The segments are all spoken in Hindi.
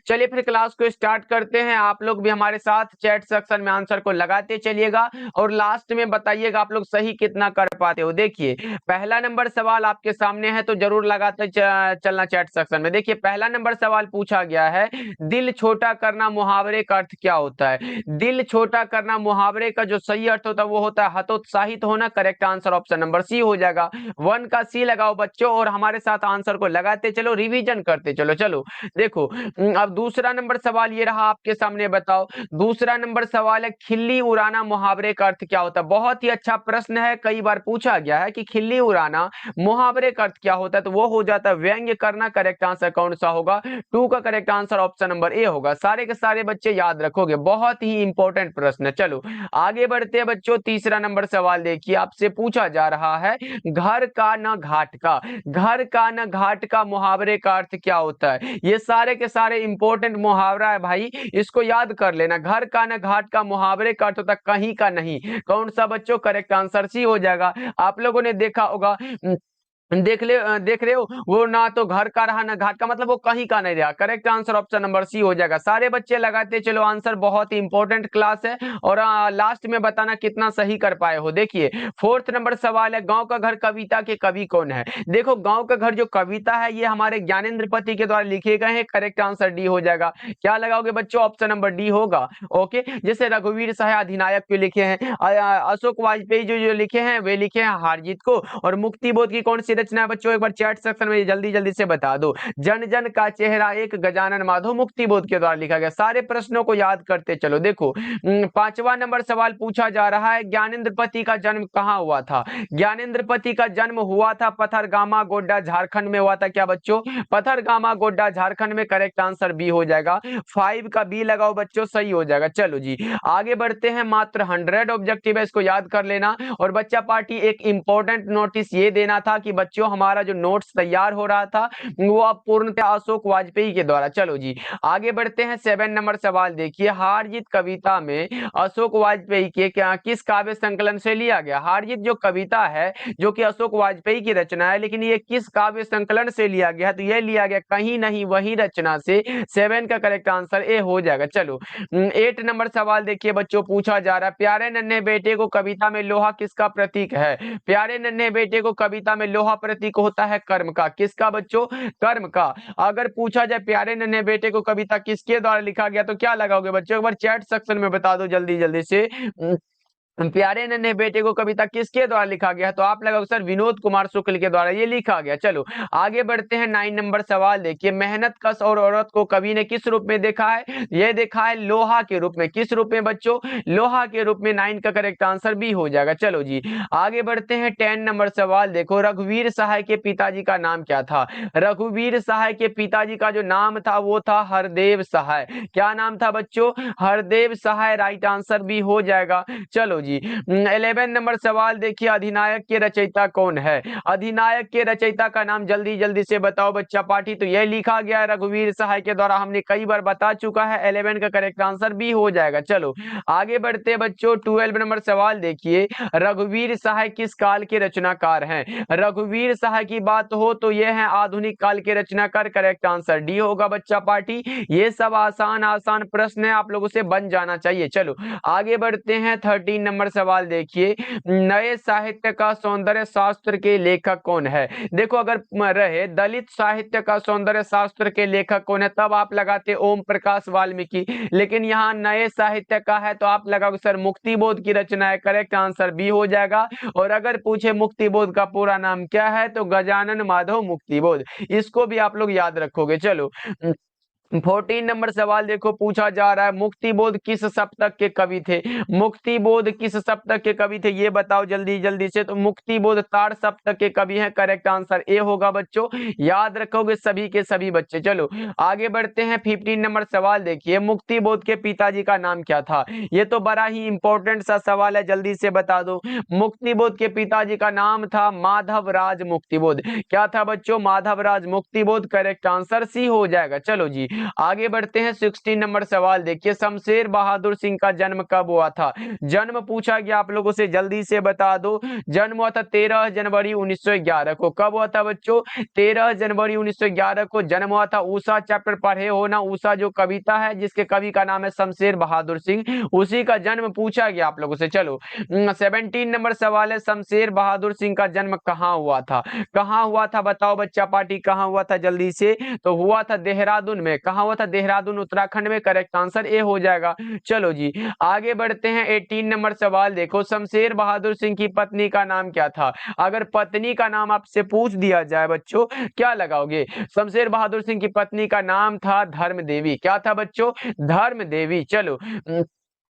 चलिए फिर क्लास को स्टार्ट करते हैं। आप लोग भी हमारे साथ चैट सेक्शन में आंसर को लगाते चलिएगा और लास्ट में बताइएगा आप लोग सही कितना कर पाते हो। देखिए पहला नंबर सवाल आपके सामने है तो जरूर लगाते चलना चैट सेक्शन में। देखिए पहला नंबर सवाल पूछा गया है, दिल छोटा करना मुहावरे का अर्थ क्या होता है? दिल छोटा करना मुहावरे का जो सही अर्थ होता है वो होता है हतोत्साहित होना। Correct answer option number C हो जाएगा। 1 का सी लगाओ बच्चों और हमारे साथ आंसर को लगाते चलो, रिवीजन करते चलो। चलो देखो अब दूसरा नंबर सवाल ये रहा आपके सामने, बताओ दूसरा नंबर सवाल है, खिल्ली उड़ाना मुहावरे का अर्थ क्या होता है? बहुत ही अच्छा प्रश्न है, कई बार पूछा गया है कि खिल्ली उड़ाना मुहावरे का अर्थ क्या होता है, तो वो हो जाता है व्यंग्य करना। करेक्ट आंसर कौन सा होगा? 2 का correct answer option number A होगा। सारे के सारे बच्चे याद रखोगे, बहुत ही इंपॉर्टेंट प्रश्न है। चलो आगे बढ़ते हैं बच्चों। तीसरा नंबर सवाल देखिए आपसे पूछा जा रहा है, घर का न घाट का, घर का न घाट का मुहावरे का अर्थ क्या होता है? ये सारे के सारे इंपॉर्टेंट मुहावरा है भाई, इसको याद कर लेना। घर का न घाट का मुहावरे का अर्थ होता है कहीं का नहीं। कौन सा बच्चों? करेक्ट आंसर सी हो जाएगा। आप लोगों ने देखा होगा, देख रहे हो, वो ना तो घर का रहा ना घाट का, मतलब वो कहीं का नहीं रहा। Correct answer option number C हो जाएगा। सारे बच्चे लगाते चलो आंसर, बहुत ही इंपॉर्टेंट क्लास है और लास्ट में बताना कितना सही कर पाए हो। देखिए फोर्थ नंबर सवाल है, गांव का घर कविता के कवि कौन है? देखो गांव का घर जो कविता है ये हमारे ज्ञानेंद्र पति के द्वारा लिखे गए हैं। करेक्ट आंसर डी हो जाएगा। क्या लगाओगे बच्चों? ऑप्शन नंबर डी होगा। ओके, जैसे रघुवीर शाह अधिनायक को लिखे हैं, अशोक वाजपेयी जो लिखे हैं वे लिखे हैं हारजीत को, और मुक्ति बोध की कौन सी रचना है बच्चों? एक बार चैट सेक्शन में जल्दी जल्दी से बता दो। जन जन का चेहरा एक गजानन माधव मुक्ति बोध के द्वारा लिखा गया। सारे प्रश्नों को याद करते चलो। देखो पांचवा नंबर सवाल पूछा जा रहा है, ज्ञानेंद्र पति का जन्म कहाँ हुआ था? ज्ञानेंद्र पति का जन्म हुआ था पथरगामा गोड्डा झारखंड में हुआ था। क्या बच्चों? पथरगामा गोड्डा झारखंड में। करेक्ट आंसर बी हो जाएगा। 5 का बी लगाओ बच्चों, सही हो जाएगा। चलो जी आगे बढ़ते हैं। मात्र 100 ऑब्जेक्टिव है, इसको याद कर लेना। और बच्चा पार्टी एक इंपॉर्टेंट नोटिस ये देना था कि बच्चों हमारा जो नोट्स तैयार हो रहा था वो अब पूर्णतः अशोक वाजपेयी के द्वारा। चलो जी आगे बढ़ते हैं। 7 नंबर सवाल देखिए, हार जीत कविता में अशोक वाजपेयी के क्या किस काव्य संकलन से लिया गया? हार जीत जो कविता है जो कि अशोक वाजपेयी की रचना है, लेकिन ये किस काव्य संकलन से लिया गया? तो ये लिया गया कहीं नहीं वही रचना से। 7 का करेक्ट आंसर ए हो जाएगा। चलो 8 नंबर सवाल देखिए बच्चों, पूछा जा रहा है, प्यारे नन्हे बेटे को कविता में लोहा किसका प्रतीक है? प्यारे नन्हे बेटे को कविता में लोहा प्रतीक होता है कर्म का। किसका बच्चों? कर्म का। अगर पूछा जाए प्यारे नन्हे बेटे को कविता किसके द्वारा लिखा गया तो क्या लगाओगे बच्चों? एक बार चैट सेक्शन में बता दो जल्दी जल्दी से। प्यारे नन्हे बेटे को कविता किसके द्वारा लिखा गया? तो आप लगाओ सर विनोद कुमार शुक्ल के द्वारा ये लिखा गया। चलो आगे बढ़ते हैं। 9 नंबर सवाल देखिए, मेहनत कश और औरत को कवि ने किस रूप में देखा है? ये देखा है लोहा के रूप में। किस रूप में बच्चों? लोहा के रूप में। 9 का करेक्ट आंसर भी हो जाएगा। चलो जी आगे बढ़ते हैं। 10 नंबर सवाल देखो, रघुवीर सहाय के पिताजी का नाम क्या था? रघुवीर सहाय के पिताजी का जो नाम था वो था हरदेव सहाय। क्या नाम था बच्चों? हरदेव सहाय। राइट आंसर भी हो जाएगा। चलो जी 11 नंबर सवाल देखिए, अधिनायक के रचयिता कौन है? अधिनायक के रचयिता का नाम जल्दी जल्दी से बताओ बच्चा पार्टी। तो यह लिखा गया है रघुवीर सहाय के द्वारा, हमने कई बार बता चुका है। 11 का करेक्ट आंसर भी हो जाएगा। चलो आगे बढ़ते बच्चों। 12 नंबर सवाल देखिए, रघुवीर सहाय किस काल के रचनाकार हैं? रघुवीर सहाय की बात हो तो यह है आधुनिक काल के रचनाकार। करेक्ट आंसर डी होगा बच्चा पार्टी। ये सब आसान आसान प्रश्न है, आप लोगों से बन जाना चाहिए। चलो आगे बढ़ते हैं। 13 नंबर सवाल देखिए, नए साहित्य का सौंदर्य शास्त्र के लेखक कौन है? देखो अगर रहे दलित साहित्य का सौंदर्य शास्त्र के लेखक कौन है तब आप लगाते ओम प्रकाश वाल्मीकि, लेकिन यहाँ नए साहित्य का है तो आप लगाओगे सर मुक्ति बोध की रचना है। करेक्ट आंसर बी हो जाएगा। और अगर पूछे मुक्ति बोध का पूरा नाम क्या है तो गजानन माधव मुक्ति बोध। इसको भी आप लोग याद रखोगे। चलो 14 नंबर सवाल देखो, पूछा जा रहा है, मुक्ति बोध किस सप्तक के कवि थे? मुक्ति बोध किस सप्तक के कवि थे ये बताओ जल्दी जल्दी से। तो मुक्ति बोध तार सप्तक के कवि हैं। करेक्ट आंसर ए होगा बच्चों, याद रखोगे सभी के सभी बच्चे। चलो आगे बढ़ते हैं। 15 नंबर सवाल देखिए, मुक्ति बोध के पिताजी का नाम क्या था? ये तो बड़ा ही इंपॉर्टेंट सा सवाल है, जल्दी से बता दो। मुक्ति बोध के पिताजी का नाम था माधव राज मुक्ति बोध। क्या था बच्चों? माधव राज मुक्ति बोध। करेक्ट आंसर सी हो जाएगा। चलो जी आगे बढ़ते हैं 16 नंबर सवाल देखिए, शमशेर बहादुर सिंह का जन्म कब हुआ था? जन्म पूछा गया आप लोगों से, जल्दी से बता दो। जन्म हुआ था 13 जनवरी 1911 को। कब हुआ था बच्चों? 13 जनवरी 1911 को जन्म हुआ था। उषा चैप्टर पढ़े हो ना? उषा जो कविता है जिसके कवि का नाम है शमशेर बहादुर सिंह, उसी का जन्म पूछा गया आप लोगों से। चलो 17 नंबर सवाल है, शमशेर बहादुर सिंह का जन्म कहाँ हुआ था? कहाँ हुआ था बताओ बच्चा पार्टी, कहाँ हुआ था जल्दी से? तो हुआ था देहरादून में। कहाँ हुआ था? देहरादून उत्तराखंड में। करेक्ट आंसर ए हो जाएगा। चलो जी आगे बढ़ते हैं 18 नंबर सवाल देखो, शमशेर बहादुर सिंह की पत्नी का नाम क्या था? अगर पत्नी का नाम आपसे पूछ दिया जाए बच्चों, क्या लगाओगे? शमशेर बहादुर सिंह की पत्नी का नाम था धर्म देवी। क्या था बच्चों? धर्म देवी। चलो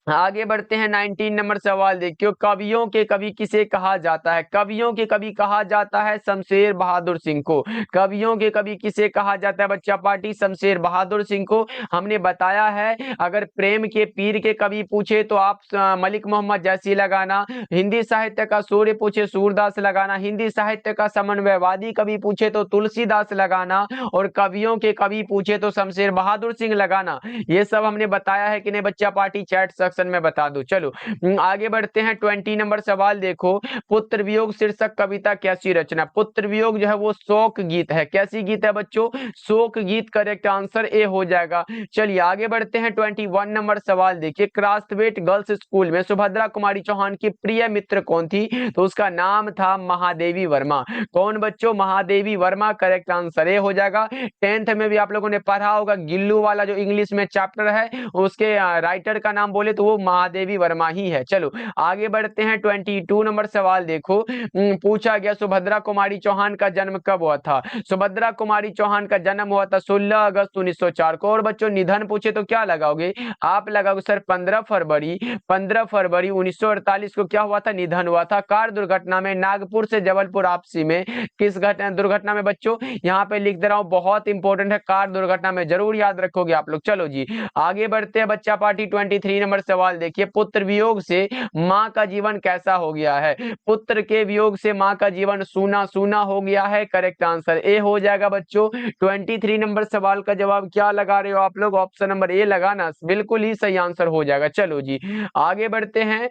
आगे बढ़ते हैं 19 नंबर सवाल देखियो, कवियों के कवि किसे कहा जाता है? कवियों के कवि कहा जाता है शमशेर बहादुर सिंह को। कवियों के कवि किसे कहा जाता है बच्चा पार्टी? शमशेर बहादुर सिंह को। हमने बताया है अगर प्रेम के पीर के कवि पूछे तो आप मलिक मोहम्मद जैसी लगाना, हिंदी साहित्य का सूर्य पूछे सूरदास लगाना, हिंदी साहित्य का समन्वयवादी कवि पूछे तो तुलसीदास लगाना, और कवियों के कवि पूछे तो शमशेर बहादुर सिंह लगाना। ये सब हमने बताया है कि नहीं बच्चा पार्टी? चैट सेक्शन में बता दो। चलो आगे बढ़ते हैं 20 नंबर सवाल देखो, पुत्र वियोग शीर्षक कविता कैसी रचना? पुत्र वियोग जो है वो शोक गीत है। कैसी गीत है बच्चों? शोक गीत। करेक्ट आंसर ए हो जाएगा। चलिए आगे बढ़ते हैं 21 नंबर सवाल देखिए, क्रास्थवेट गर्ल्स स्कूल में सुभद्रा कुमारी चौहान की प्रिय मित्र कौन थी? तो उसका नाम था महादेवी वर्मा। कौन बच्चों? Mahadevi Verma. Correct answer A हो जाएगा। 10th में भी आप लोगों ने पढ़ा होगा, गिल्लू वाला जो इंग्लिश में चैप्टर है उसके राइटर का नाम बोले तो वो महादेवी वर्मा ही है। चलो आगे बढ़ते हैं 22 नंबर सवाल देखो, पूछा गया सुभद्रा कुमारी चौहान का जन्म कब हुआ था? सुभद्रा कुमारी चौहान का जन्म हुआ था 16 अगस्त 1904 को। और बच्चों निधन पूछे तो क्या लगाओगे? आप लगाओगे सर 15 फरवरी। 15 फरवरी 1948 को क्या हुआ था? निधन हुआ था कार दुर्घटना में, नागपुर से जबलपुर आपसी में। किस दुर्घटना में बच्चों? यहाँ पे लिख दे रहा हूँ, बहुत इंपॉर्टेंट है, कार दुर्घटना में। जरूर याद रखोगे आप लोग। चलो जी आगे बढ़ते हैं बच्चा पार्टी 23 नंबर सवाल देखिए, पुत्र वियोग से माँ का जीवन कैसा हो गया है? पुत्र के वियोग से माँ का जीवन सूना सूना हो गया है। करेक्ट आंसर ए हो जाएगा बच्चों। 23 नंबर सवाल का जवाब क्या लगा रहे हो आप लोग? ऑप्शन नंबर ए लगाना, बिल्कुल ही सही आंसर हो जाएगा। चलो जी आगे बढ़ते हैं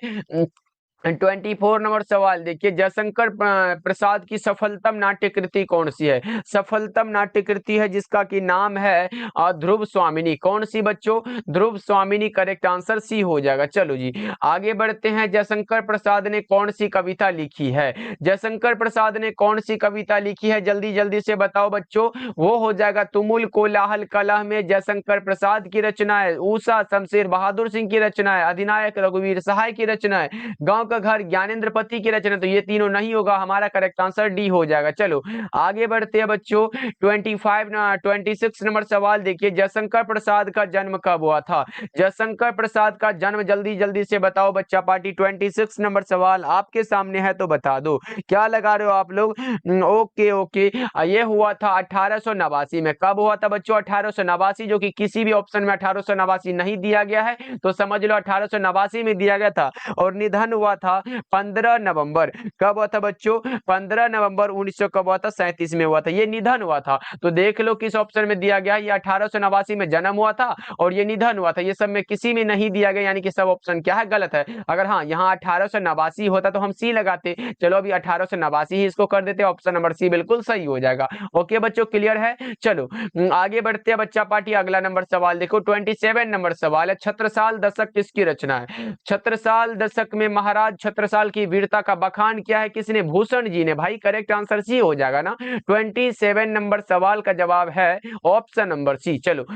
24 नंबर सवाल देखिए, जयशंकर प्रसाद की सफलतम नाट्य कृति कौन सी है? सफलतम नाट्य कृति है जिसका की नाम है ध्रुव स्वामिनी। कौन सी बच्चों? ध्रुव स्वामिनी। करेक्ट आंसर सी हो जाएगा। चलो जी आगे बढ़ते हैं, जयशंकर प्रसाद ने कौन सी कविता लिखी है? जयशंकर प्रसाद ने कौन सी कविता लिखी है? जल्दी जल्दी से बताओ बच्चों। वो हो जाएगा तुमुल कोलाहल कलह में, जयशंकर प्रसाद की रचना है। उषा शमशेर बहादुर सिंह की रचना है। अधिनायक रघुवीर सहाय की रचना है। गांव का घर ज्ञानेंद्र पति की रचना। तो ये तीनों नहीं होगा, हमारा करेक्ट आंसर डी हो जाएगा। चलो आगे बढ़ते हैं बच्चों 26 नंबर सवाल देखिए, जयशंकर प्रसाद का जन्म कब हुआ था? जयशंकर प्रसाद का जन्म जल्दी जल्दी से बताओ बच्चा पार्टी। 26 नंबर सवाल आपके सामने है तो बता दो। क्या लगा रहे हो आप लोग? ओके ओके, ये हुआ था 1889 में। कब हुआ था बच्चों? 1889, जो कि किसी भी ऑप्शन में 1889 नहीं दिया गया है, तो समझ लो 1889 में दिया गया था। और निधन हुआ था 15 नवंबर। कब हुआ था बच्चों? 15 नवंबर 1900 कब हुआ था? 37 में हुआ था। ये निधन हुआ था। तो देख लो किस ऑप्शन में दिया गया। ये 1889 में जन्म हुआ था और ये निधन हुआ था। ये सब में किसी में नहीं दिया गया, यानी कि सब ऑप्शन क्या है? गलत है। अगर हाँ यहाँ 1889 होता तो हम सी लगाते। चलो अभी 1889 ही इसको कर देते, ऑप्शन नंबर सी बिल्कुल सही हो जाएगा। ओके बच्चों क्लियर है? चलो आगे बढ़ते हैं बच्चा पार्टी, अगला नंबर सवाल देखो 27 नंबर सवाल है, छत्रसाल दशक किसकी रचना है? छत्रसाल दशक में महाराज छत्रसाल की वीरता का बखान किया है किसने? भूषण जी ने। भाई करेक्ट आंसर सी हो जाएगा ना। 27 नंबर सवाल का जवाब है ऑप्शन नंबर सी। चलो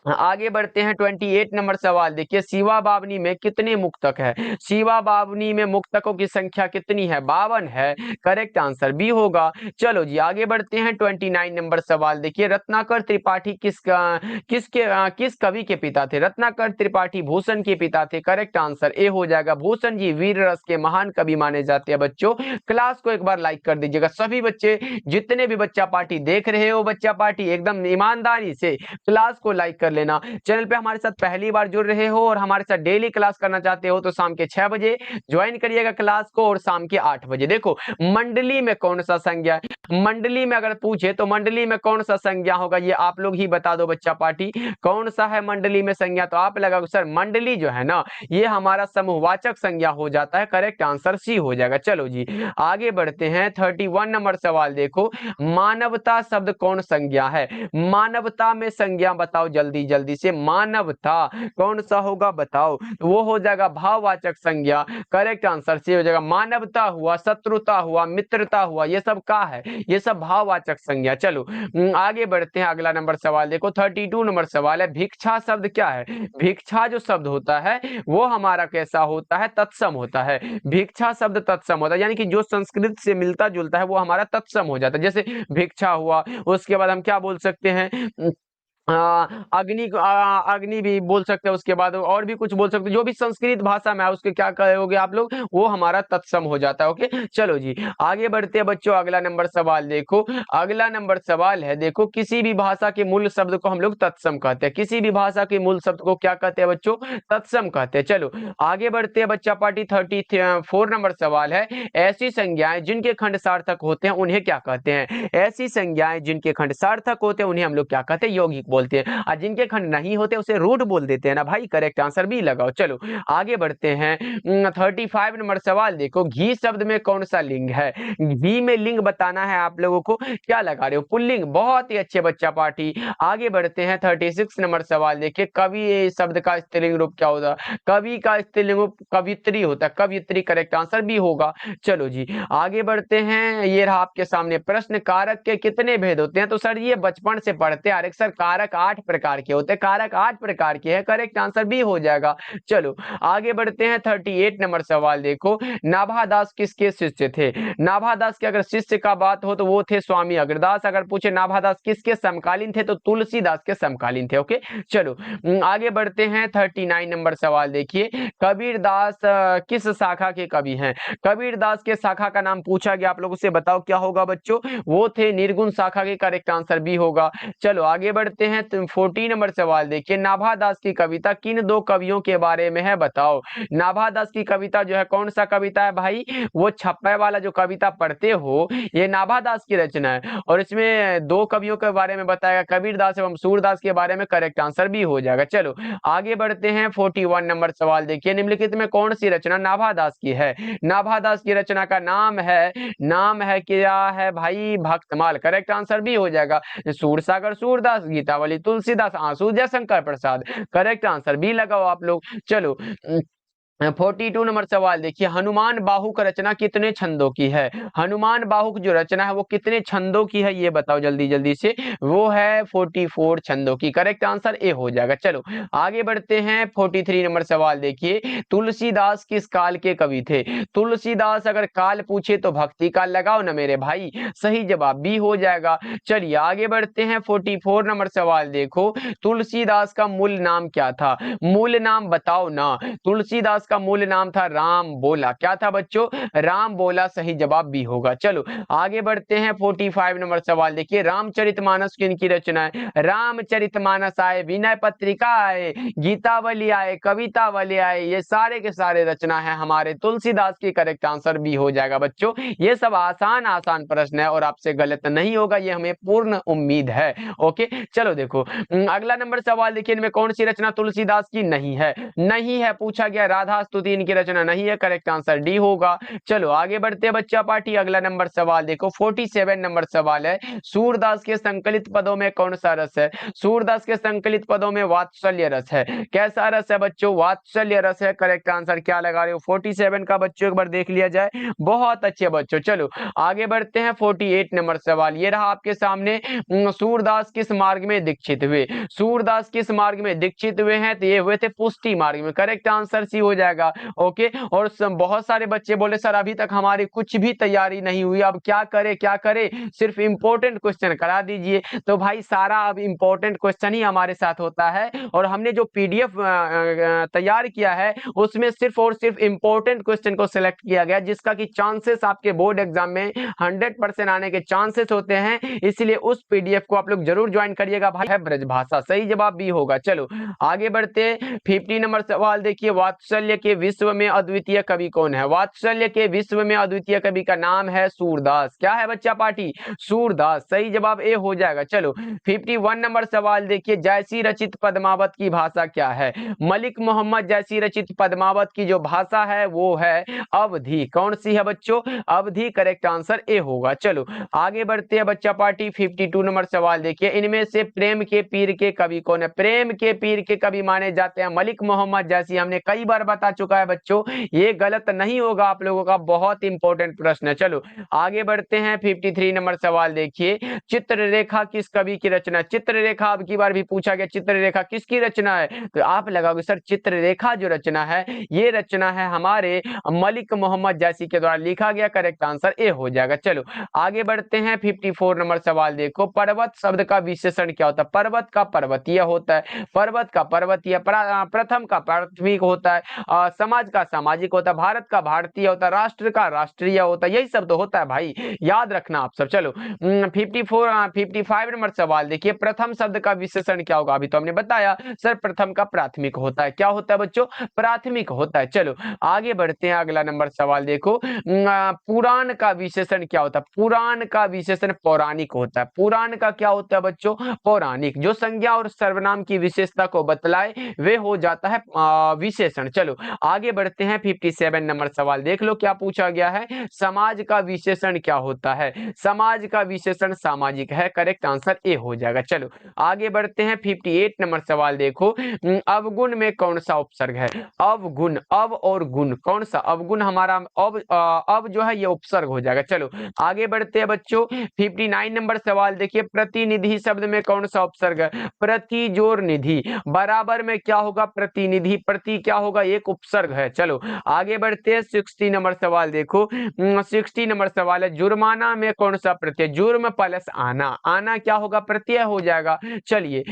आगे बढ़ते हैं 28 नंबर सवाल देखिए, शिवा बावनी में कितने मुक्तक है? शिवा बावनी में मुक्तकों की संख्या कितनी है? 52 है। करेक्ट आंसर बी होगा। चलो जी आगे बढ़ते हैं 29 नंबर सवाल देखिए, रत्नाकर त्रिपाठी किस कवि के पिता थे? रत्नाकर त्रिपाठी भूषण के पिता थे। करेक्ट आंसर ए हो जाएगा। भूषण जी वीर रस के महान कवि माने जाते हैं। बच्चों क्लास को एक बार लाइक कर दीजिएगा सभी बच्चे, जितने भी बच्चा पार्टी देख रहे हो बच्चा पार्टी एकदम ईमानदारी से क्लास को लाइक कर लेना। चैनल पे हमारे साथ पहली बार जुड़ रहे हो और हमारे साथ डेली क्लास करना चाहते हो तो शाम के 6 बजे ज्वाइन करिएगा क्लास को और शाम के 8 बजे। देखो मंडली में कौन सा संज्ञा, मंडली में अगर पूछे तो मंडली में कौन सा संज्ञा होगा, ये आप लोग ही बता दो बच्चा पार्टी, कौन सा है मंडली में संज्ञा। तो आप लगाओ सर मंडली जो है ना ये हमारा समूहवाचक संज्ञा हो जाता है। करेक्ट आंसर सी हो जाएगा। चलो जी आगे बढ़ते हैं। 31 नंबर सवाल देखो, मानवता शब्द कौन संज्ञा है। मानवता में संज्ञा बताओ जल्दी जल्दी से। मानवता कौन सा होगा बताओ। वो हो जाएगा भाववाचक संज्ञा। करेक्ट आंसर सी हो जाएगा। मानवता हुआ, शत्रुता हुआ, मित्रता हुआ, ये सब का है, ये सब भाववाचक संज्ञा। चलो आगे बढ़ते हैं। अगला नंबर सवाल देखो 32 नंबर सवाल है, भिक्षा शब्द क्या है। भिक्षा जो शब्द होता है वो हमारा कैसा होता है, तत्सम होता है। भिक्षा शब्द तत्सम होता है, यानी कि जो संस्कृत से मिलता जुलता है वो हमारा तत्सम हो जाता है। जैसे भिक्षा हुआ, उसके बाद हम क्या बोल सकते हैं, अग्नि, अग्नि भी बोल सकते हैं। उसके बाद और भी कुछ बोल सकते हैं, जो भी संस्कृत भाषा में है उसके क्या कहोगे आप लोग, वो हमारा तत्सम हो जाता है। ओके चलो जी आगे बढ़ते हैं बच्चों। अगला नंबर सवाल देखो, अगला नंबर सवाल है देखो, किसी भी भाषा के मूल शब्द को हम लोग तत्सम कहते हैं। किसी भी भाषा के मूल शब्द को क्या कहते हैं बच्चों, तत्सम कहते हैं। चलो आगे बढ़ते हैं बच्चा पार्टी। 34 नंबर सवाल है, ऐसी संज्ञाएं जिनके खंड सार्थक होते हैं उन्हें क्या कहते हैं। ऐसी संज्ञाएं जिनके खंड सार्थक होते हैं उन्हें हम लोग क्या कहते हैं, यौगिक बोलते हैं। और जिनके खंड नहीं होते उसे रूट बोल देते हैं ना भाई। करेक्ट आंसर भी लगाओ। चलो आगे बढ़ते हैं। 35 नंबर सवाल देखो, घी शब्द में कौन सा लिंग है। घी में लिंग बताना है आप लोगों को, क्या लगा रहे हो, पुल्लिंग। बहुत ही अच्छे बच्चा पार्टी। आगे बढ़ते हैं। 36 नंबर सवाल देखिए, कवि शब्द का स्त्रीलिंग रूप क्या होता है। कवि का स्त्रीलिंग रूप कवित्री होता है, कवित्री। करेक्ट आंसर भी होगा। चलो जी आगे बढ़ते हैं। ये रहा आपके सामने प्रश्न, कारक के कितने भेद होते हैं। तो सर ये बचपन से पढ़ते आ रहे सर, कारक 8 प्रकार के होते हैं। कारक 8 प्रकार के हैं। करेक्ट आंसर भी हो जाएगा। चलो आगे बढ़ते हैं। 38 नंबर सवाल देखो, नाभादास किसके शिष्य थे। नाभादास के अगर शिष्य का बात हो तो वो थे स्वामी अग्रदास। अगर पूछे नाभादास किसके समकालीन थे तो तुलसीदास के समकालीन थे। ओके चलो आगे बढ़ते हैं। 39 नंबर सवाल देखिए, कबीरदास किस शाखा के कवि हैं। कबीरदास के शाखा का नाम पूछा गया, आप लोगों से बताओ क्या होगा बच्चों, वो थे निर्गुण शाखा के। करेक्ट आंसर भी होगा। चलो आगे बढ़ते हैं। 40 नंबर सवाल देखिए, नाभादास की कविता किन दो कवियों के बारे में है बताओ। नाभादास की कविता जो है कौन सा कविता है भाई, वो छप्पे वाला जो कविता पढ़ते हो ये नाभादास की रचना है और इसमें दो कवियों के बारे में बताया, कबीरदास एवं सूरदास के बारे में। करेक्ट आंसर भी हो जाएगा। चलो आगे बढ़ते हैं। 41 नंबर सवाल देखिए, निम्नलिखित में कौन सी रचना नाभादास की है। नाभादास की रचना का नाम है क्या है भाई, भक्तमाल। करेक्ट आंसर भी हो जाएगा। सूरसागर सूरदास, गीतावली तुलसीदास, आंसू जयशंकर प्रसाद। करेक्ट आंसर भी लगाओ आप लोग। चलो 42 नंबर सवाल देखिए, हनुमान बाहुक रचना कितने छंदों की है। हनुमान बाहुक जो रचना है वो कितने छंदों की है ये बताओ जल्दी जल्दी से। वो है 44 छंदों की। करेक्ट आंसर ए हो जाएगा। चलो आगे बढ़ते हैं। 43 नंबर सवाल देखिए, तुलसीदास किस काल के कवि थे। तुलसीदास अगर काल पूछे तो भक्ति काल लगाओ ना मेरे भाई, सही जवाब भी हो जाएगा। चलिए आगे बढ़ते हैं। 44 नंबर सवाल देखो, तुलसीदास का मूल नाम क्या था। मूल नाम बताओ ना। तुलसीदास का मूल नाम था राम बोला। क्या था बच्चों, राम बोला। सही जवाब भी होगा। चलो आगे बढ़ते हैं। 45 नंबर सवाल देखिए, रामचरितमानस किनकी रचना है। रामचरितमानस आए, विनय पत्रिका आए, गीतावली आए, कवितावली आए, ये सारे के सारे रचना है हमारे तुलसीदास की। करेक्ट आंसर भी हो जाएगा बच्चों। ये सब आसान आसान प्रश्न है और आपसे गलत नहीं होगा, ये हमें पूर्ण उम्मीद है। ओके चलो देखो अगला नंबर सवाल देखिए, इनमें कौन सी रचना तुलसीदास की नहीं है पूछा गया। राधा स्तुति इनकी रचना नहीं है। करेक्ट आंसर डी होगा। चलो आगे बढ़ते हैं बच्चा पार्टी। अगला नंबर सवाल देखो 47 नंबर सवाल है, सूरदास के संकलित पदों में कौन सा रस है। सूरदास के संकलित पदों में वात्सल्य रस है। कैसा रस है बच्चों, वात्सल्य रस है। करेक्ट आंसर क्या लगा रहे हो 47 का बच्चों, एक बार देख लिया जाए। बहुत अच्छे बच्चों। चलो आगे बढ़ते हैं। 48 नंबर सवाल ये रहा आपके सामने, सूरदास किस मार्ग में दीक्षित हुए। सूरदास किस मार्ग में दीक्षित हुए हैं तो ये हुए थे पुष्टि मार्ग में। करेक्ट आंसर सी हो जाएगा। जाएगा। ओके, और बहुत सारे बच्चे बोले सर अभी तक हमारी कुछ भी तैयारी नहीं हुई, अब क्या करें, सिर्फ इंपॉर्टेंट क्वेश्चन करा दीजिए। तो भाई सारा अब इंपॉर्टेंट क्वेश्चन ही हमारे साथ होता है, और हमने जो पीडीएफ तैयार किया है उसमें सिर्फ और सिर्फ इंपॉर्टेंट क्वेश्चन को सिलेक्ट किया गया, जिसका कि चांसेस आपके बोर्ड एग्जाम में 100% आने के चांसेस होते हैं, इसलिए उस पीडीएफ को आप लोग जरूर ज्वाइन करिएगा भाई। है ब्रजभाषा, सही जवाब बी होगा। चलो आगे बढ़ते 50 नंबर सवाल देखिए, वात्सल्य के विश्व में अद्वितीय कवि कौन है? वात्सल्य के विश्व में अद्वितीय कवि का नाम है सूरदास। क्या है बच्चा पार्टी? सूरदास, सही जवाब ए हो जाएगा। चलो 51 नंबर सवाल देखिए, जैसी रचित पद्मावत की भाषा क्या है? मलिक मोहम्मद जैसी रचित पद्मावत की जो भाषा है वो है अवधी। कौन सी है बच्चों? अवधी, करेक्ट आंसर ए होगा। चलो आगे बढ़ते हैं बच्चा पार्टी 52 नंबर सवाल देखिए, इनमें से प्रेम के पीर के कवि कौन है? प्रेम के पीर के कवि माने जाते हैं मलिक मोहम्मद जैसी, हमने कई बार बता चुका है बच्चों, ये गलत नहीं होगा आप लोगों का, बहुत इंपॉर्टेंट प्रश्न है। चलो आगे बढ़ते हैं 53 नंबर सवाल देखिए, चित्ररेखा किस कवि की रचना? चित्ररेखा अब की बार भी पूछा गया, चित्ररेखा किसकी रचना है? तो आप लगाओगे सर चित्ररेखा जो रचना है ये रचना है हमारे मलिक मोहम्मद जैसी के द्वारा लिखा गया, करेक्ट आंसर ए हो जाएगा। चलो आगे बढ़ते हैं 54 नंबर सवाल देखो, पर्वत शब्द का विशेषण क्या होता है? पर्वत का पर्वतीय होता है, पर्वत का पर्वतीय, प्रथम का प्राथमिक होता है, समाज का सामाजिक होता है, भारत का भारतीय होता है, राष्ट्र का राष्ट्रीय होता है, यही सब तो होता है भाई, याद रखना आप सब। चलो 55 नंबर सवाल देखिए, प्रथम शब्द का विशेषण क्या होगा? अभी तो हमने बताया सर प्रथम का प्राथमिक होता है। क्या होता है बच्चों? प्राथमिक होता है। चलो आगे बढ़ते हैं, अगला नंबर सवाल देखो, पुराण का विशेषण क्या होता है? पुराण का विशेषण पौराणिक होता है। पुराण का क्या होता है बच्चों? पौराणिक। जो संज्ञा और सर्वनाम की विशेषता को बतलाए वे हो जाता है विशेषण। चलो आगे बढ़ते हैं 57 नंबर सवाल देख लो क्या पूछा गया है, समाज का विशेषण क्या होता है? समाज का विशेषण सामाजिक है, करेक्ट आंसर ए हो जाएगा। चलो आगे बढ़ते हैं 58 नंबर सवाल देखो, अवगुण में कौन सा उपसर्ग है? अवगुण, अव और गुण, कौन सा? अवगुण हमारा अब जो है ये उपसर्ग हो जाएगा। चलो आगे बढ़ते हैं बच्चों 59 नंबर सवाल देखिए, प्रतिनिधि शब्द में कौन सा उपसर्ग है? प्रति जोर निधि, बराबर में क्या होगा? प्रतिनिधि, प्रति क्या होगा? एक उपसर्ग है। चलो आगे बढ़ते हैं 60 नंबर सवाल देखो, 60 नंबर सवाल है, जुर्माना में कौन सा प्रत्यय? जुर्म प्लस आना, आना क्या होगा? प्रत्यय हो जाएगा। चलिए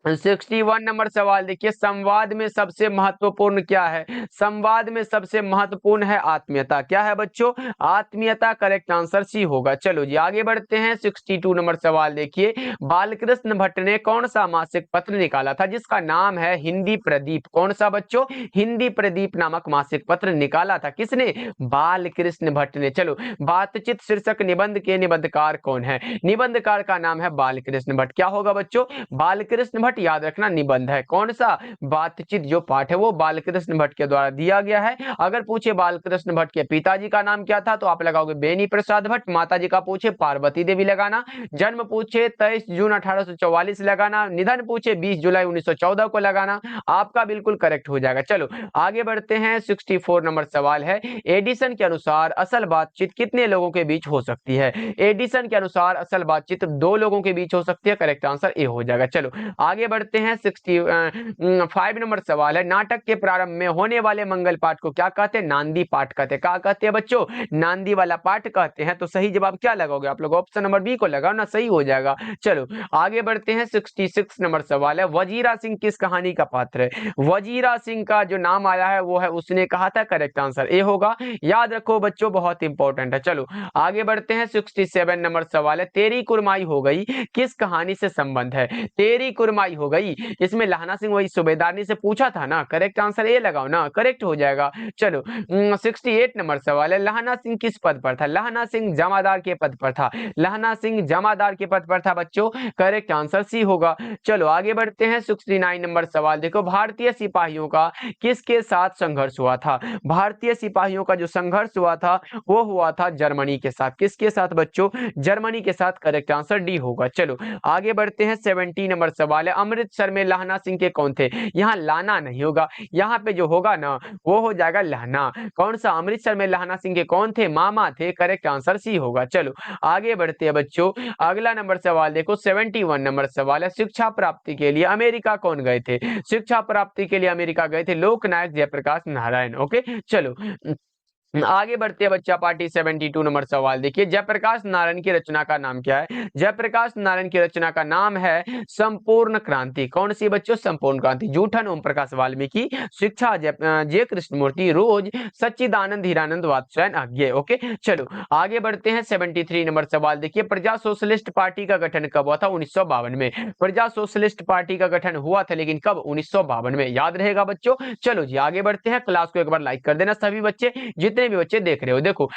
61 नंबर सवाल देखिए, संवाद में सबसे महत्वपूर्ण क्या है? संवाद में सबसे महत्वपूर्ण है आत्मीयता। क्या है बच्चों? आत्मीयता, करेक्ट आंसर सी होगा। चलो जी आगे बढ़ते हैं 62 नंबर सवाल देखिए, बालकृष्ण भट्ट ने कौन सा मासिक पत्र निकाला था जिसका नाम है हिंदी प्रदीप? कौन सा बच्चों? हिंदी प्रदीप नामक मासिक पत्र निकाला था किसने? बालकृष्ण भट्ट ने। चलो बातचीत शीर्षक निबंध के निबंधकार कौन है? निबंधकार का नाम है बालकृष्ण भट्ट। क्या होगा बच्चों? बालकृष्ण भट्ट, याद रखना निबंध है। कौन सा? बातचीत जो पाठ है वो बालकृष्ण भट्ट के द्वारा दिया गया है। अगर पूछे बालकृष्ण भट्ट के पिताजी का नाम क्या था तो आप लगाओगे बेनी प्रसाद भट्ट, माताजी का पूछे पार्वती देवी लगाना, जन्म पूछे 23 जून 1844 लगाना, निधन पूछे 20 जुलाई 1914 को लगाना, आपका बिल्कुल करेक्ट हो जाएगा। चलो आगे बढ़ते हैं 64 नंबर सवाल है, एडिसन के अनुसार असल बातचीत कितने लोगों के बीच हो सकती है? एडिसन के अनुसार असल बातचीत 2 लोगों के बीच हो सकती है, करेक्ट आंसर ए हो जाएगा। चलो आगे बढ़ते हैं 65 नंबर सवाल है, नाटक के प्रारंभ में होने वाले मंगल पाठ को क्या कहते हैं? नांदी पाठ कहते हैं। क्या कहते हैं बच्चों? नांदी वाला पाठ कहते हैं। तो सही जवाब क्या लगाओगे आप लोग? ऑप्शन नंबर बी को लगाओ ना, सही हो जाएगा। चलो आगे बढ़ते हैं 66 नंबर सवाल है, वजीरा सिंह किस कहानी का पात्र है? वजीरा सिंह का जो नाम आया है वो है उसने कहा था, करेक्ट आंसर ए होगा। याद रखो बच्चों, बहुत इंपॉर्टेंट है। चलो आगे बढ़ते हैं 67 नंबर सवाल है, तेरी कुरमाई हो गई किस कहानी से संबंध है? तेरी कुरमाई हो गई, इसमें लहना सिंह वही सूबेदारनी से पूछा था ना, करेक्ट आंसर ए लगाओ ना, करेक्ट हो जाएगा। चलो 68 नंबर सवाल है, लहना सिंह किस पद पर था? लहना सिंह जमादार के पद पर था। लहना सिंह जमादार के पद पर था बच्चों, करेक्ट आंसर सी होगा। चलो आगे बढ़ते हैं 69 नंबर सवाल देखो, भारतीय सिपाहियों का किसके साथ संघर्ष हुआ था? भारतीय सिपाहियों का जो संघर्ष हुआ था वो हुआ था जर्मनी के साथ। किसके साथ बच्चों? जर्मनी के साथ, करेक्ट आंसर डी होगा। चलो आगे बढ़ते हैं 70 नंबर सवाल है, अमृतसर में लहना सिंह के कौन थे? यहाँ लाना नहीं होगा, यहाँ पे जो होगा ना वो हो जाएगा लहना। कौन सा? अमृतसर में लहना सिंह के कौन थे? मामा थे। करेक्ट आंसर सी होगा। चलो आगे बढ़ते हैं बच्चों। अगला नंबर सवाल देखो, 71 नंबर सवाल है, शिक्षा प्राप्ति के लिए अमेरिका कौन गए थे? शिक्षा प्राप्ति के लिए अमेरिका गए थे लोकनायक जयप्रकाश नारायण। ओके चलो आगे बढ़ते हैं बच्चा पार्टी। 72 नंबर सवाल देखिए, जयप्रकाश नारायण की रचना का नाम क्या है? जयप्रकाश नारायण की रचना का नाम है संपूर्ण क्रांति। कौन सी बच्चों? संपूर्ण क्रांति। जूठन ओम प्रकाश वाल्मीकि, शिक्षा जय कृष्णमूर्ति, रोज, सच्चिदानंद हीरानंद वात्स्यायन आज्ञे। ओके चलो आगे बढ़ते हैं। 73 नंबर सवाल देखिए, प्रजा सोशलिस्ट पार्टी का गठन कब हुआ था? 1952 में। प्रजा सोशलिस्ट पार्टी का गठन हुआ था, लेकिन कब? 1952 में। याद रहेगा बच्चों। चलो जी आगे बढ़ते हैं। क्लास को एक बार लाइक कर देना सभी बच्चे, जितने भी बच्चे देख रहे हो। देखो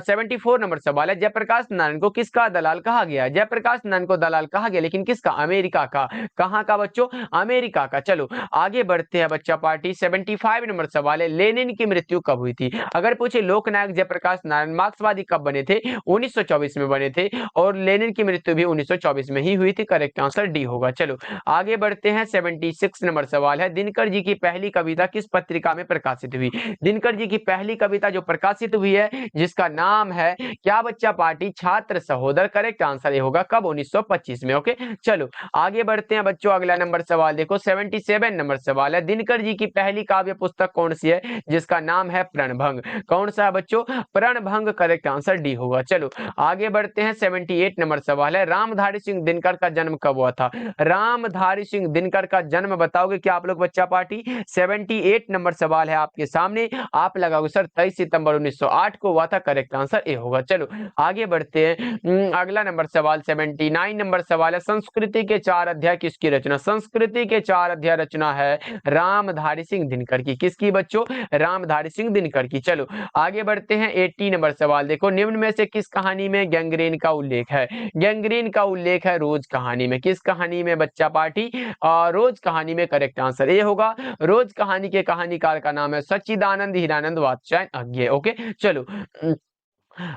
74 नंबर सवाल है, जयप्रकाश नारायण को किसका दलाल कहा गया? जयप्रकाश नारायण को दलाल कहा गया, लेकिन किसका? अमेरिका का। कहां का बच्चों? अमेरिका का। चलो आगे बढ़ते हैं बच्चा पार्टी। 75 नंबर सवाल है, लेनिन की मृत्यु कब हुई थी? अगर पूछे लोकनायक जयप्रकाश नारायण मार्क्सवादी कब बने थे? 1924 में बने थे, और लेनिन की मृत्यु भी 1924 में ही हुई थी। करेक्ट आंसर डी होगा। चलो आगे बढ़ते हैं। 76 नंबर सवाल है, दिनकर जी की पहली कविता किस पत्रिका में प्रकाशित हुई? दिनकर जी की पहली कविता जो प्रकाशित हुई है, जिसका नाम है क्या बच्चा पार्टी? छात्र सहोदर। करेक्ट आंसर ये होगा कब? 1925 में। ओके चलो आगे बढ़ते हैं बच्चों। अगला नंबर सवाल देखो, 77 नंबर सवाल है, दिनकर जी की पहली काव्य पुस्तक कौन सी है? जिसका नाम है प्रणभंग। कौन सा है बच्चों? प्रणभंग। करेक्ट आंसर डी होगा। चलो आगे बढ़ते हैं। 78 नंबर सवाल है, रामधारी सिंह दिनकर का जन्म कब हुआ था? रामधारी सिंह दिनकर का जन्म बताओगे क्या आप लोग बच्चा पार्टी? 78 नंबर सवाल है आपके सामने, आप लगाओगे सर 23 सितंबर 1908 को हुआ था। करेक्ट आंसर ए होगा। चलो आगे बढ़ते हैं। अगला नंबर सवाल 79 नंबर सवाल है, संस्कृति के 4 अध्याय किसकी रचना? संस्कृति के 4 अध्याय रचना है रामधारी सिंह दिनकर की। किसकी बच्चों? रामधारी सिंह दिनकर की। चलो आगे बढ़ते हैं। 80 नंबर सवाल देखो, निम्न में से किस कहानी में गैंग्रीन का उल्लेख है? गैंग्रीन का उल्लेख है रोज कहानी में। किस कहानी में बच्चा पार्टी? रोज कहानी में। करेक्ट आंसर ये होगा। रोज कहानी के कहानीकार का नाम है सच्चिदानंद हीरानंद वात्स्यायन आज्ञे। ओके चलो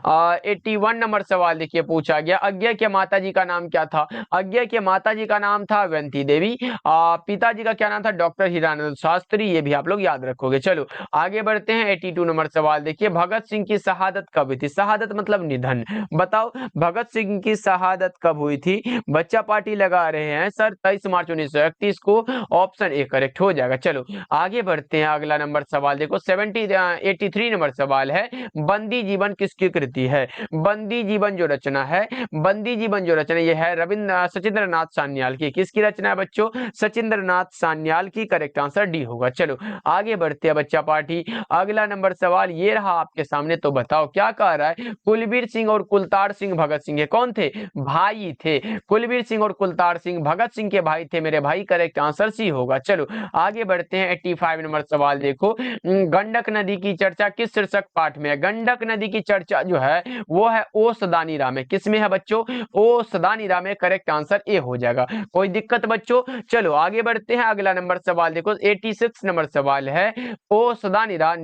81 नंबर सवाल देखिए पूछा गया, अज्ञा के माता जी का नाम क्या था? अज्ञा के माता जी का नाम था अवंती देवी। पिताजी का क्या नाम था? डॉक्टर हीरानंद शास्त्री। ये भी आप लोग याद रखोगे। चलो आगे बढ़ते हैं। 82 नंबर सवाल देखिए, भगत सिंह की शहादत कब हुई थी? शहादत मतलब निधन। बताओ भगत सिंह की शहादत कब हुई थी? बच्चा पार्टी लगा रहे हैं सर 23 मार्च 1931 को। ऑप्शन ए करेक्ट हो जाएगा। चलो आगे बढ़ते हैं। अगला नंबर सवाल देखो 83 नंबर सवाल है, बंदी जीवन किसकी कृति है? बंदी जीवन जो रचना है, बंदी जीवन जो रचना ये है रविंद्र सचिंद्रनाथ सान्याल की। किसकी रचना है बच्चों? सचिंद्रनाथ सान्याल की। करेक्ट आंसर डी होगा। चलो आगे बढ़ते हैं बच्चा पार्टी। अगला नंबर सवाल ये रहा आपके सामने, तो बताओ क्या कह रहा है? कुलबीर सिंह और कुलतार सिंह भगत सिंह कौन थे? भाई थे। कुलबीर सिंह और कुलतार सिंह भगत सिंह के भाई थे मेरे भाई। करेक्ट आंसर सी होगा। चलो आगे बढ़ते हैं। 85 नंबर सवाल देखो, गंडक नदी की चर्चा किस शीर्षक पाठ में है? गंडक नदी की चर्चा जो है वो है ओ सदानीरा में। किसमें है बच्चों? ओ सदानीरा में। करेक्ट आंसर ए हो जाएगा। कोई दिक्कत बच्चों? चलो आगे बढ़ते हैं। अगला नंबर सवाल देखो 86 नंबर सवाल है, ओ सदानीरा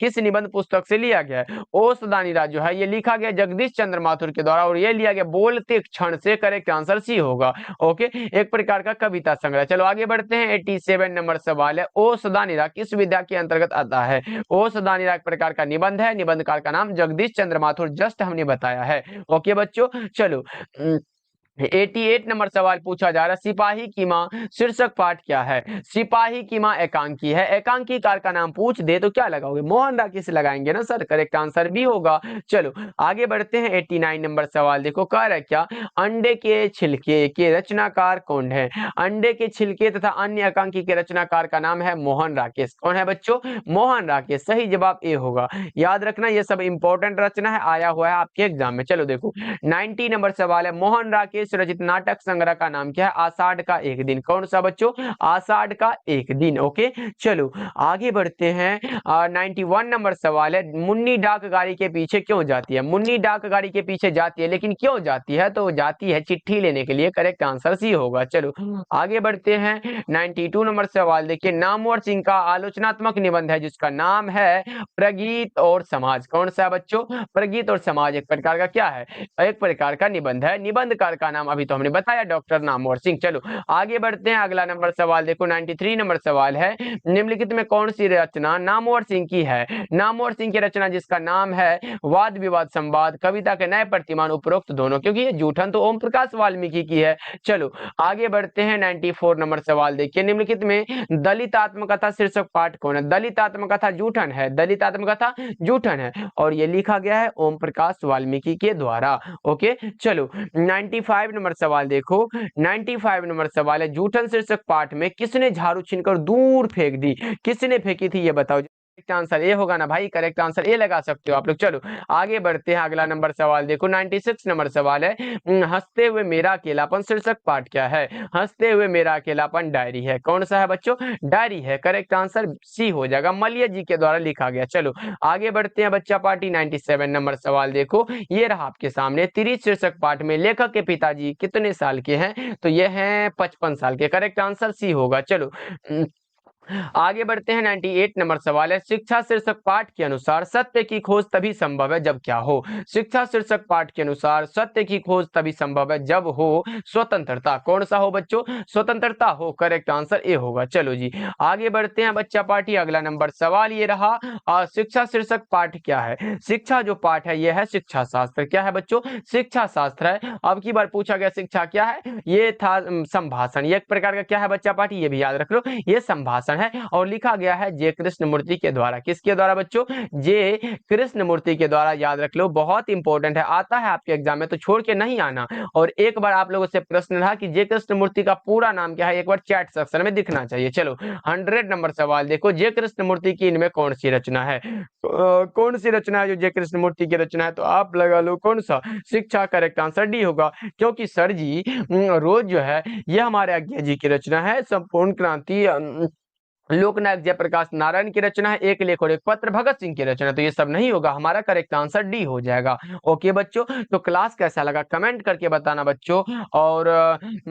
किस निबंध पुस्तक से लिया गया है? ओ सदानीरा जो है ये लिखा गया जगदीश चंद्र माथुर के द्वारा, और ये लिया गया बोलते क्षण से। करेक्ट आंसर सी होगा। ओके एक प्रकार का कविता संग्रह। चलो आगे बढ़ते हैं। 87 नंबर सवाल है, ओ सदानीरा किस विधा के अंतर्गत आता है? ओ सदानीरा एक प्रकार का निबंध है, निबंधकार का नाम जगदीश चंद्र माथुर, जस्ट हमने बताया है। ओके बच्चों चलो 88 नंबर सवाल पूछा जा रहा है, सिपाही की मां शीर्षक पाठ क्या है? सिपाही की मां एकांकी है। एकांकीकार का नाम पूछ दे तो क्या लगाओगे? मोहन राकेश लगाएंगे ना सर। करेक्ट आंसर भी होगा। चलो आगे बढ़ते हैं। 89 नंबर सवाल देखो, कह रहा है क्या, अंडे के छिलके के रचनाकार कौन है? अंडे के छिलके तथा अन्य एकांकी के रचनाकार का नाम है मोहन राकेश। कौन है बच्चों? मोहन राकेश। सही जवाब ए होगा। याद रखना ये सब इंपॉर्टेंट रचना है, आया हुआ है आपके एग्जाम में। चलो देखो 90 नंबर सवाल है, मोहन राकेश रचित नाटक संग्रह का नाम क्या है? आषाढ़ का एक दिन। कौन सा बच्चों? आषाढ़ का एक दिन। ओके चलो आगे बढ़ते हैं। 91 नंबर सवाल है, मुन्नी डाक गाड़ी के पीछे क्यों जाती है? मुन्नी डाक गाड़ी के पीछे जाती है, लेकिन क्यों जाती है? तो जाती है चिट्ठी लेने के लिए। करेक्ट आंसर सी होगा। चलो आगे बढ़ते हैं। 92 नंबर सवाल देखिए, नामवर सिंह का आलोचनात्मक निबंध है जिसका नाम है प्रगीत और समाज। कौन सा बच्चों? प्रगीत और समाज एक प्रकार का क्या है? एक प्रकार का निबंध है। निबंधकार का नाम अभी तो हमने बताया, डॉक्टर नामवर सिंह। चलो आगे बढ़ते हैं, अगला नंबर सवाल देखो 93 नंबर सवाल है, निम्नलिखित में कौन सी रचना नामवर सिंह की है? नामवर सिंह की रचना जिसका नाम है वाद विवाद संवाद, कविता के नए प्रतिमान, उपरोक्त दोनों, क्योंकि ये जूठन तो ओम प्रकाश वाल्मीकि की है। चलो आगे बढ़ते हैं 94 नंबर सवाल देखिए, निम्नलिखित में दलित आत्मकथा शीर्षक पाठ कौन है? दलित आत्मकथा जूठन है, दलित आत्मकथा जूठन है, और ये लिखा गया है ओम प्रकाश वाल्मीकि के द्वारा। ओके चलो 95 नंबर सवाल देखो, 95 नंबर सवाल है, जूठन शीर्षक पाठ में किसने झाड़ू छीनकर दूर फेंक दी? किसने फेंकी थी ये बताओ। करेक्ट आंसर ए होगा ना भाई, करेक्ट आंसर ए लगा सकते हो आप लोग। चलो आगे बढ़ते हैं, अगला नंबर सवाल देखो 96 नंबर सवाल है, हंसते हुए मेरा अकेलापन शीर्षक पाठ क्या है? हंसते हुए मेरा अकेलापन डायरी है। कौन सा है बच्चों? डायरी है। करेक्ट आंसर सी हो जाएगा, मलिया जी के द्वारा लिखा गया। चलो आगे बढ़ते हैं बच्चा पार्टी 97 नंबर सवाल देखो, ये रहा आपके सामने, तिरिच शीर्षक पाठ में लेखक के पिताजी कितने साल के हैं? तो ये हैं 55 साल के। करेक्ट आंसर सी होगा। चलो आगे बढ़ते हैं 98 नंबर सवाल है, शिक्षा शीर्षक पाठ के अनुसार सत्य की खोज तभी संभव है जब क्या हो? शिक्षा शीर्षक पाठ के अनुसार सत्य की खोज तभी संभव है जब हो स्वतंत्रता। कौन सा हो बच्चों? स्वतंत्रता हो। करेक्ट आंसर ए होगा। चलो जी आगे बढ़ते हैं बच्चा पार्टी, अगला नंबर सवाल ये रहा, शिक्षा शीर्षक पाठ क्या है? शिक्षा जो पाठ है यह है शिक्षा शास्त्र। क्या है बच्चों? शिक्षा शास्त्र है। अब की बार पूछा गया शिक्षा क्या है, ये था संभाषण, ये एक प्रकार का क्या है बच्चा पार्टी, ये भी याद रख लो, ये संभाषण है, और लिखा गया है जे कृष्णमूर्ति के द्वारा। किसके द्वारा बच्चों? जे कृष्णमूर्ति के द्वारा। याद रख लो, बहुत इंपॉर्टेंट है, आता है आपके एग्जाम में तो छोड़ के नहीं आना। और एक बार आप लोगों से प्रश्न रहा कि जे कृष्णमूर्ति का पूरा नाम क्या है, एक बार चैट सेक्शन में दिखना चाहिए। चलो 100 नंबर सवाल देखो, जे कृष्णमूर्ति की इनमें कौन सी रचना है? कौन सी रचना है जो जे कृष्णमूर्ति की रचना है? तो आप लगा लो कौन सा? शिक्षा। करेक्ट आंसर डी होगा, क्योंकि सर जी रोज जो है ये हमारे आज्ञा जी की रचना है, संपूर्ण क्रांति लोकनायक जयप्रकाश नारायण की रचना है, एक लेख और एक पत्र भगत सिंह की रचना। तो ये सब नहीं होगा, हमारा करेक्ट आंसर डी हो जाएगा। ओके बच्चों, तो क्लास कैसा लगा कमेंट करके बताना बच्चों, और